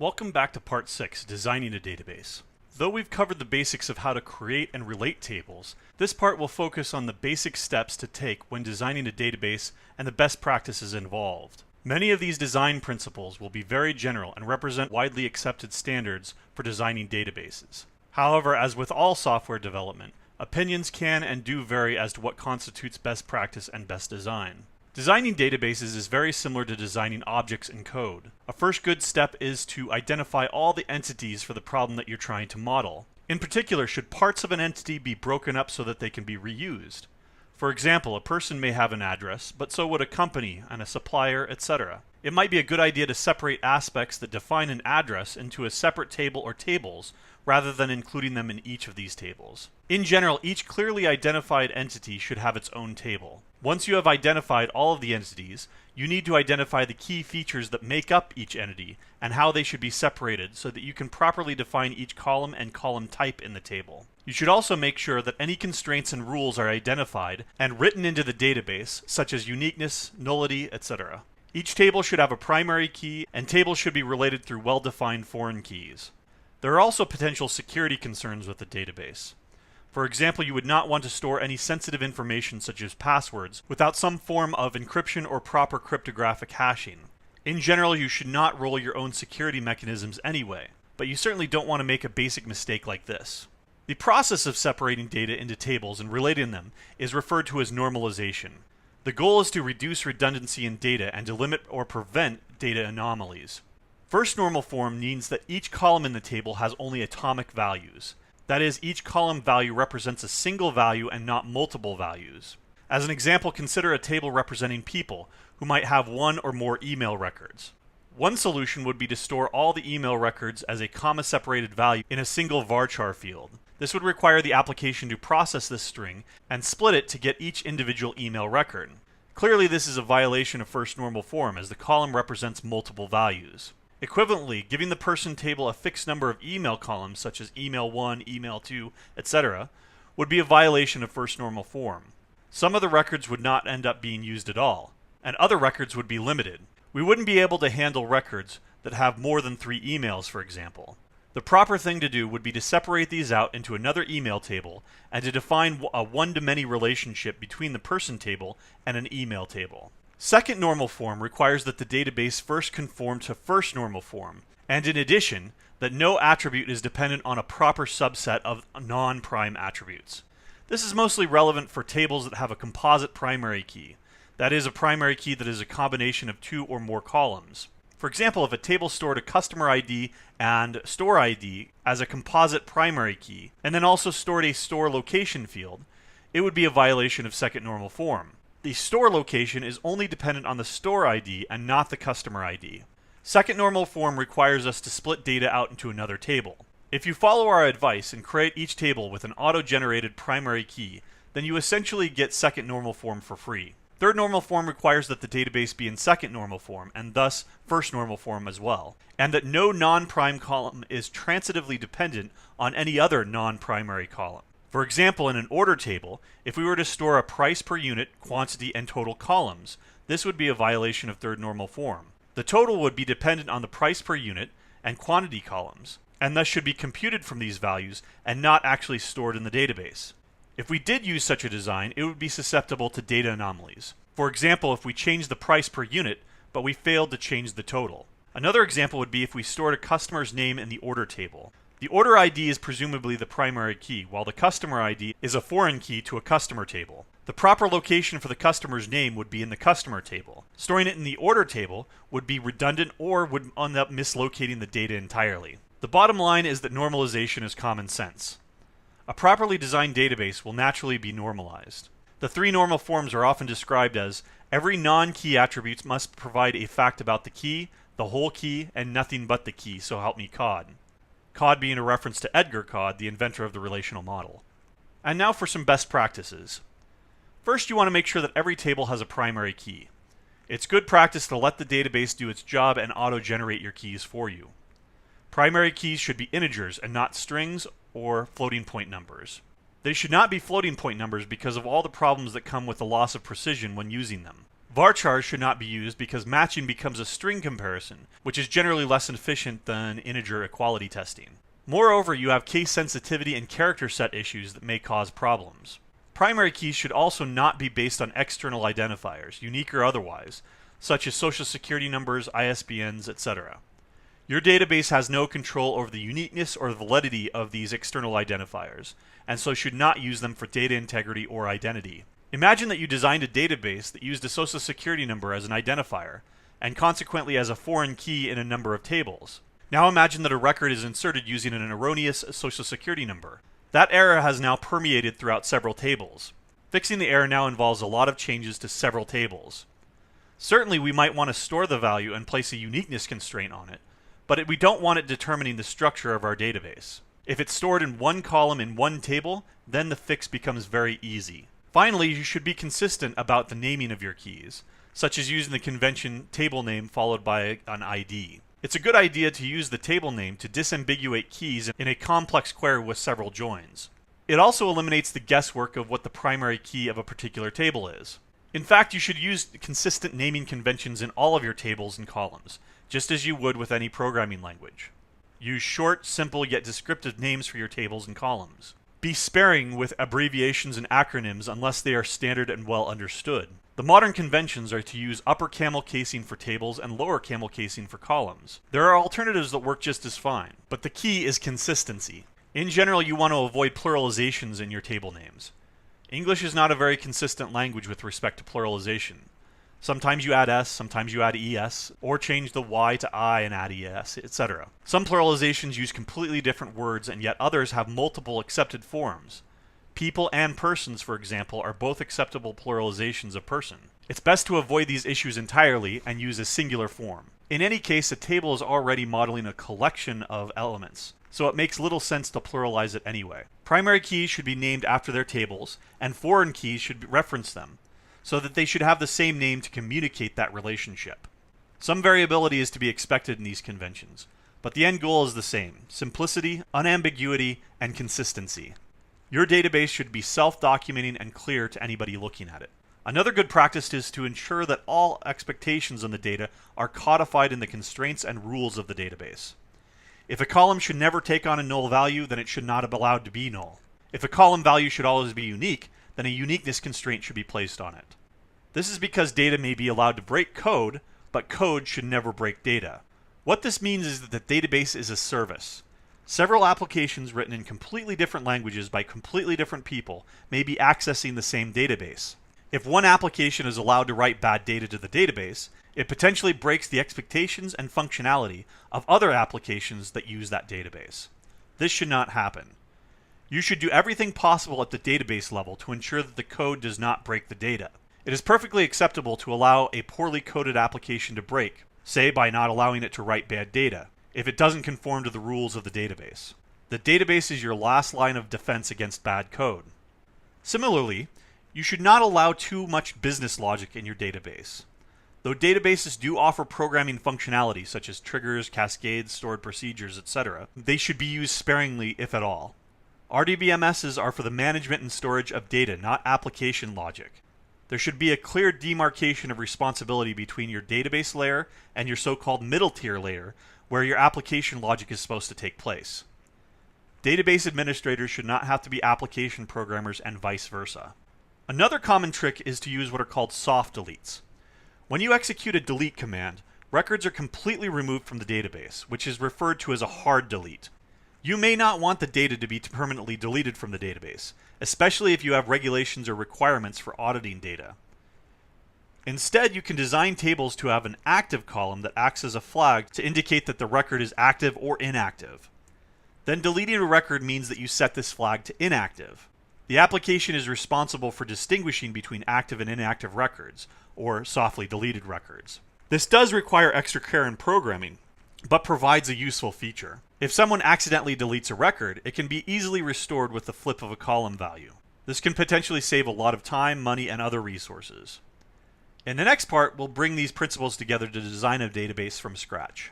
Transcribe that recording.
Welcome back to Part 6, Designing a Database. Though we've covered the basics of how to create and relate tables, this part will focus on the basic steps to take when designing a database and the best practices involved. Many of these design principles will be very general and represent widely accepted standards for designing databases. However, as with all software development, opinions can and do vary as to what constitutes best practice and best design. Designing databases is very similar to designing objects in code. A first good step is to identify all the entities for the problem that you're trying to model. In particular, should parts of an entity be broken up so that they can be reused? For example, a person may have an address, but so would a company and a supplier, etc. It might be a good idea to separate aspects that define an address into a separate table or tables, rather than including them in each of these tables. In general, each clearly identified entity should have its own table. Once you have identified all of the entities, you need to identify the key features that make up each entity and how they should be separated so that you can properly define each column and column type in the table. You should also make sure that any constraints and rules are identified and written into the database, such as uniqueness, nullity, etc. Each table should have a primary key, and tables should be related through well-defined foreign keys. There are also potential security concerns with the database. For example, you would not want to store any sensitive information such as passwords without some form of encryption or proper cryptographic hashing. In general, you should not roll your own security mechanisms anyway, but you certainly don't want to make a basic mistake like this. The process of separating data into tables and relating them is referred to as normalization. The goal is to reduce redundancy in data and to limit or prevent data anomalies. First normal form means that each column in the table has only atomic values. That is, each column value represents a single value and not multiple values. As an example, consider a table representing people, who might have one or more email records. One solution would be to store all the email records as a comma-separated value in a single varchar field. This would require the application to process this string and split it to get each individual email record. Clearly, this is a violation of first normal form, as the column represents multiple values. Equivalently, giving the person table a fixed number of email columns, such as email 1, email 2, etc., would be a violation of first normal form. Some of the records would not end up being used at all, and other records would be limited. We wouldn't be able to handle records that have more than 3 emails, for example. The proper thing to do would be to separate these out into another email table and to define a one-to-many relationship between the person table and an email table. Second normal form requires that the database first conform to first normal form, and in addition, that no attribute is dependent on a proper subset of non-prime attributes. This is mostly relevant for tables that have a composite primary key. That is, a primary key that is a combination of 2 or more columns. For example, if a table stored a customer ID and store ID as a composite primary key, and then also stored a store location field, it would be a violation of second normal form. The store location is only dependent on the store ID and not the customer ID. Second normal form requires us to split data out into another table. If you follow our advice and create each table with an auto-generated primary key, then you essentially get second normal form for free. Third normal form requires that the database be in second normal form, and thus first normal form as well, and that no non-prime column is transitively dependent on any other non-primary column. For example, in an order table, if we were to store a price per unit, quantity, and total columns, this would be a violation of third normal form. The total would be dependent on the price per unit and quantity columns, and thus should be computed from these values and not actually stored in the database. If we did use such a design, it would be susceptible to data anomalies. For example, if we changed the price per unit, but we failed to change the total. Another example would be if we stored a customer's name in the order table. The order ID is presumably the primary key, while the customer ID is a foreign key to a customer table. The proper location for the customer's name would be in the customer table. Storing it in the order table would be redundant or would end up mislocating the data entirely. The bottom line is that normalization is common sense. A properly designed database will naturally be normalized. The 3 normal forms are often described as every non-key attribute must provide a fact about the key, the whole key, and nothing but the key, so help me COD. COD being a reference to Edgar Cod, the inventor of the relational model. And now for some best practices. First, you want to make sure that every table has a primary key. It's good practice to let the database do its job and auto-generate your keys for you. Primary keys should be integers and not strings or floating point numbers. They should not be floating point numbers because of all the problems that come with the loss of precision when using them. Varchars should not be used because matching becomes a string comparison, which is generally less efficient than integer equality testing. Moreover, you have case sensitivity and character set issues that may cause problems. Primary keys should also not be based on external identifiers, unique or otherwise, such as social security numbers, ISBNs, etc. Your database has no control over the uniqueness or validity of these external identifiers, and so should not use them for data integrity or identity. Imagine that you designed a database that used a social security number as an identifier, and consequently as a foreign key in a number of tables. Now imagine that a record is inserted using an erroneous social security number. That error has now permeated throughout several tables. Fixing the error now involves a lot of changes to several tables. Certainly we might want to store the value and place a uniqueness constraint on it, but we don't want it determining the structure of our database. If it's stored in one column in one table, then the fix becomes very easy. Finally, you should be consistent about the naming of your keys, such as using the convention table name followed by an ID. It's a good idea to use the table name to disambiguate keys in a complex query with several joins. It also eliminates the guesswork of what the primary key of a particular table is. In fact, you should use consistent naming conventions in all of your tables and columns, just as you would with any programming language. Use short, simple, yet descriptive names for your tables and columns. Be sparing with abbreviations and acronyms unless they are standard and well understood. The modern conventions are to use upper camel casing for tables and lower camel casing for columns. There are alternatives that work just as fine, but the key is consistency. In general, you want to avoid pluralizations in your table names. English is not a very consistent language with respect to pluralization. Sometimes you add s, sometimes you add es, or change the y to I and add es, etc. Some pluralizations use completely different words, and yet others have multiple accepted forms. People and persons, for example, are both acceptable pluralizations of person. It's best to avoid these issues entirely and use a singular form. In any case, a table is already modeling a collection of elements, so it makes little sense to pluralize it anyway. Primary keys should be named after their tables, and foreign keys should reference them, so that they should have the same name to communicate that relationship. Some variability is to be expected in these conventions, but the end goal is the same: simplicity, unambiguity, and consistency. Your database should be self-documenting and clear to anybody looking at it. Another good practice is to ensure that all expectations on the data are codified in the constraints and rules of the database. If a column should never take on a null value, then it should not be allowed to be null. If a column value should always be unique, then a uniqueness constraint should be placed on it. This is because data may be allowed to break code, but code should never break data. What this means is that the database is a service. Several applications written in completely different languages by completely different people may be accessing the same database. If one application is allowed to write bad data to the database, it potentially breaks the expectations and functionality of other applications that use that database. This should not happen. You should do everything possible at the database level to ensure that the code does not break the data. It is perfectly acceptable to allow a poorly coded application to break, say by not allowing it to write bad data, if it doesn't conform to the rules of the database. The database is your last line of defense against bad code. Similarly, you should not allow too much business logic in your database. Though databases do offer programming functionality such as triggers, cascades, stored procedures, etc., they should be used sparingly, if at all. RDBMSs are for the management and storage of data, not application logic. There should be a clear demarcation of responsibility between your database layer and your so-called middle tier layer, where your application logic is supposed to take place. Database administrators should not have to be application programmers and vice versa. Another common trick is to use what are called soft deletes. When you execute a delete command, records are completely removed from the database, which is referred to as a hard delete. You may not want the data to be permanently deleted from the database, especially if you have regulations or requirements for auditing data. Instead, you can design tables to have an active column that acts as a flag to indicate that the record is active or inactive. Then deleting a record means that you set this flag to inactive. The application is responsible for distinguishing between active and inactive records, or softly deleted records. This does require extra care in programming, but provides a useful feature. If someone accidentally deletes a record, it can be easily restored with the flip of a column value. This can potentially save a lot of time, money, and other resources. In the next part, we'll bring these principles together to design a database from scratch.